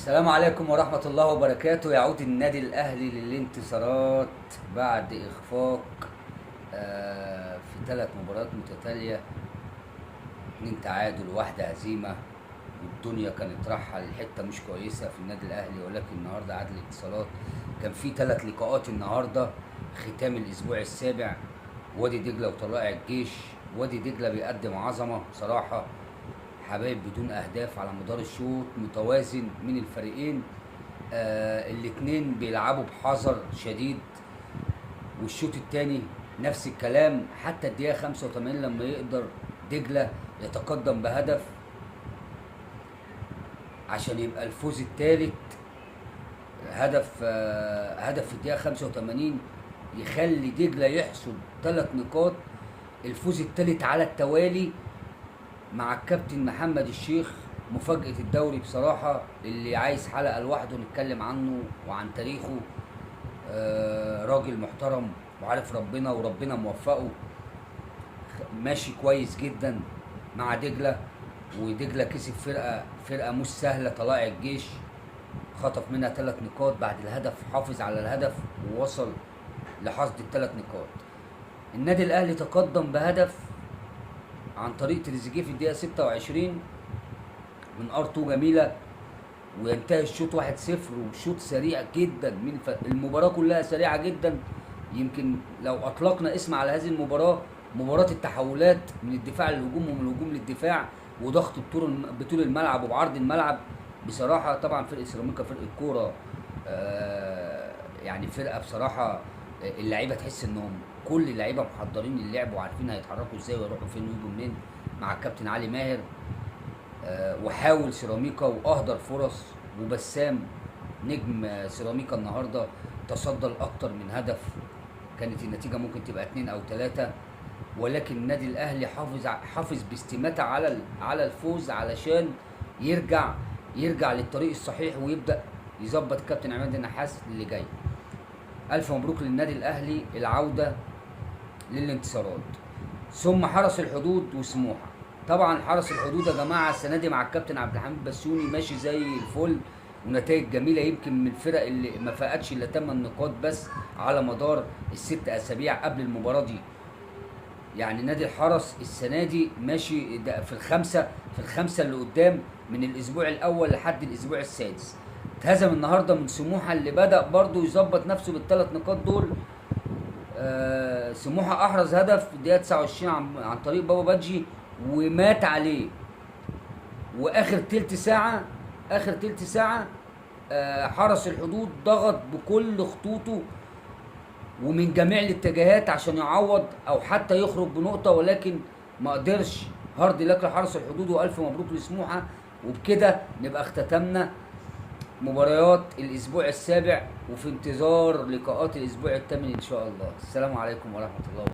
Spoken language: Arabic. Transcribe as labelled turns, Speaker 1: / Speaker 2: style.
Speaker 1: السلام عليكم ورحمة الله وبركاته. يعود النادي الأهلي للانتصارات بعد إخفاق في 3 مباريات متتالية، 2 تعادل و1 هزيمة، والدنيا كانت رايحة لحتة مش كويسة في النادي الأهلي، ولكن النهاردة عاد الاتصالات. كان في 3 لقاءات النهاردة، ختام الأسبوع السابع، وادي دجلة وطلائع الجيش. وادي دجلة بيقدم عظمة بصراحة، حبايب بدون اهداف على مدار الشوط، متوازن من الفريقين. الاتنين بيلعبوا بحذر شديد، والشوط التاني نفس الكلام، حتى الدقيقة 85 لما يقدر دجلة يتقدم بهدف عشان يبقى الفوز الثالث. هدف في الدقيقة 85 يخلي دجلة يحصد 3 نقاط، الفوز الثالث على التوالي مع الكابتن محمد الشيخ. مفاجأة الدوري بصراحة، اللي عايز حلقة لوحده نتكلم عنه وعن تاريخه. راجل محترم وعارف ربنا، وربنا موفقه، ماشي كويس جدا مع دجلة. ودجلة كسب فرقة مش سهلة، طلائع الجيش، خطف منها 3 نقاط بعد الهدف، حافظ على الهدف ووصل لحصد ال3 نقاط. النادي الأهلي تقدم بهدف عن طريق تريزيجيه في الدقيقة 26 من ار2 جميلة، وينتهي الشوط 1-0، وشوط سريع جدا. المباراة كلها سريعة جدا. يمكن لو اطلقنا اسم على هذه المباراة، مباراة التحولات من الدفاع للهجوم ومن الهجوم للدفاع، وضغط بطول الملعب وبعرض الملعب. بصراحة طبعا فرقة سيراميكا فرقة كورة، يعني فرقة بصراحة اللعيبة تحس انهم كل اللعيبة محضرين اللعب وعارفين هيتحركوا ازاي ويروحوا فين ويجوا منين مع الكابتن علي ماهر. وحاول سيراميكا واهدر فرص، وبسام نجم سيراميكا النهارده تصدى لاكتر من هدف. كانت النتيجه ممكن تبقى 2 أو 3، ولكن النادي الاهلي حافظ باستماتة على الفوز علشان يرجع للطريق الصحيح، ويبدا يظبط كابتن عماد النحاس اللي جاي. الف مبروك للنادي الاهلي العوده للانتصارات. ثم حرس الحدود وسموحه. طبعا حرس الحدود يا جماعه السنه دي مع الكابتن عبد الحميد بسيوني ماشي زي الفل، ونتائج جميله، يمكن من الفرق اللي ما فقدش الا 8 نقاط بس على مدار ال6 أسابيع قبل المباراه دي. يعني نادي الحرس السنه دي ماشي في الخمسه اللي قدام من الاسبوع الاول لحد الاسبوع السادس. اتهزم النهارده من سموحه، اللي بدا برضه يظبط نفسه بال3 نقاط دول. سموحه احرز هدف في الدقيقه 29 عن طريق بابا بادجي، ومات عليه. واخر تلت ساعه حرس الحدود ضغط بكل خطوطه ومن جميع الاتجاهات عشان يعوض او حتى يخرج بنقطه، ولكن ما قدرش. هارد لك لحرس الحدود، والف مبروك لسموحه. وبكده نبقى اختتمنا مباريات الاسبوع السابع، وفي انتظار لقاءات الاسبوع الثامن ان شاء الله. السلام عليكم ورحمه الله.